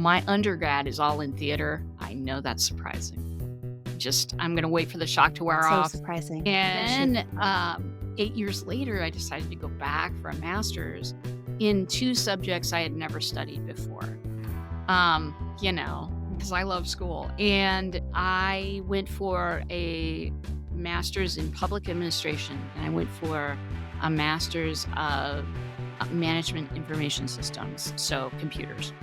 My undergrad is all in theater. I know that's surprising. I'm going to wait for the shock to wear So off. surprising. And then 8 years later, I decided to go back for a master's in 2 subjects I had never studied before. Because I love school. And I went for a master's in public administration, and I went for a master's of management information systems, so computers.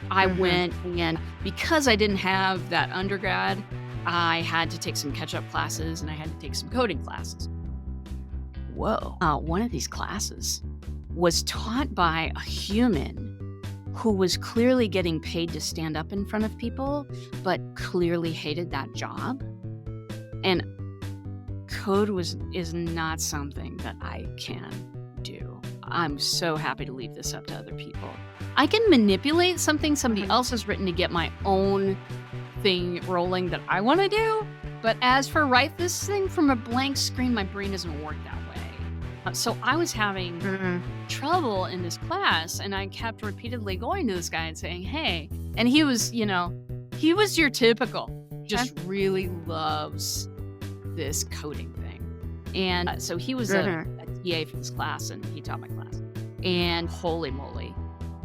I went, and because I didn't have that undergrad, I had to take some catch-up classes, and I had to take some coding classes. Whoa. One of these classes was taught by a human who was clearly getting paid to stand up in front of people, but clearly hated that job. And code is not something that I can do. I'm so happy to leave this up to other people. I can manipulate something somebody else has written to get my own thing rolling that I want to do. But as for write this thing from a blank screen, my brain doesn't work that way. So I was having trouble in this class, and I kept repeatedly going to this guy and saying, hey, and he was your typical, just really loves this coding thing. And so he was a TA for this class, and he taught my class. And holy moly,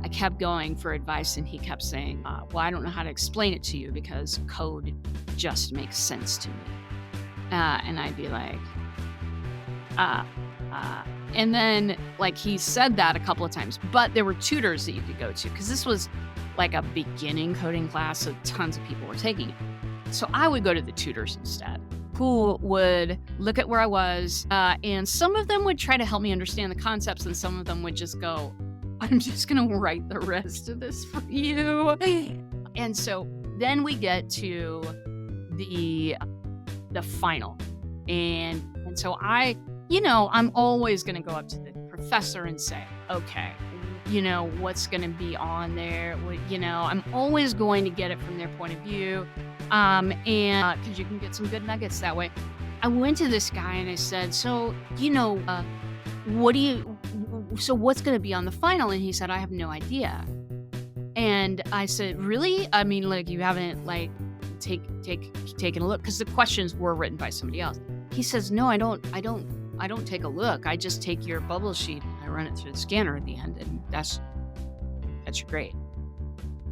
I kept going for advice, and he kept saying, well, I don't know how to explain it to you because code just makes sense to me. And I'd be like, and then like he said that a couple of times, but there were tutors that you could go to because this was like a beginning coding class, so tons of people were taking it. So I would go to the tutors instead, who would look at where I was, and some of them would try to help me understand the concepts, and some of them would just go, I'm just going to write the rest of this for you. And so then we get to the final. And so I'm always going to go up to the professor and say, okay, what's going to be on there? I'm always going to get it from their point of view. And because you can get some good nuggets that way. I went to this guy and I said, so, what's going to be on the final? And he said, I have no idea. And I said, really? I mean, like, you haven't taken a look? Because the questions were written by somebody else. He says, no, I don't take a look. I just take your bubble sheet and I run it through the scanner at the end, and that's your grade.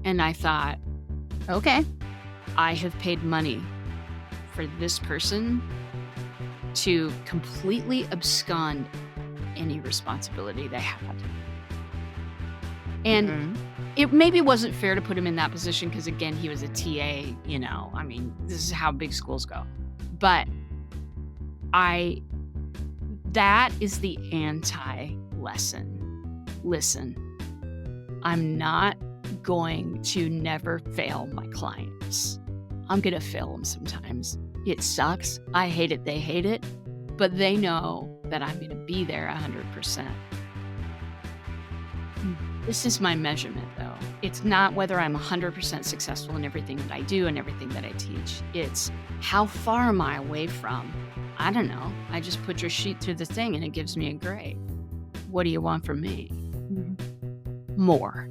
And I thought, okay, I have paid money for this person to completely abscond any responsibility they had. And it maybe wasn't fair to put him in that position because, again, he was a TA, I mean, this is how big schools go. But that is the anti-lesson. Listen, I'm not going to never fail my clients. I'm going to fail them sometimes. It sucks. I hate it. They hate it. But they know that I'm going to be there 100%. This is my measurement, though. It's not whether I'm 100% successful in everything that I do and everything that I teach. It's how far am I away from? I don't know. I just put your sheet through the thing and it gives me a grade. What do you want from me? More.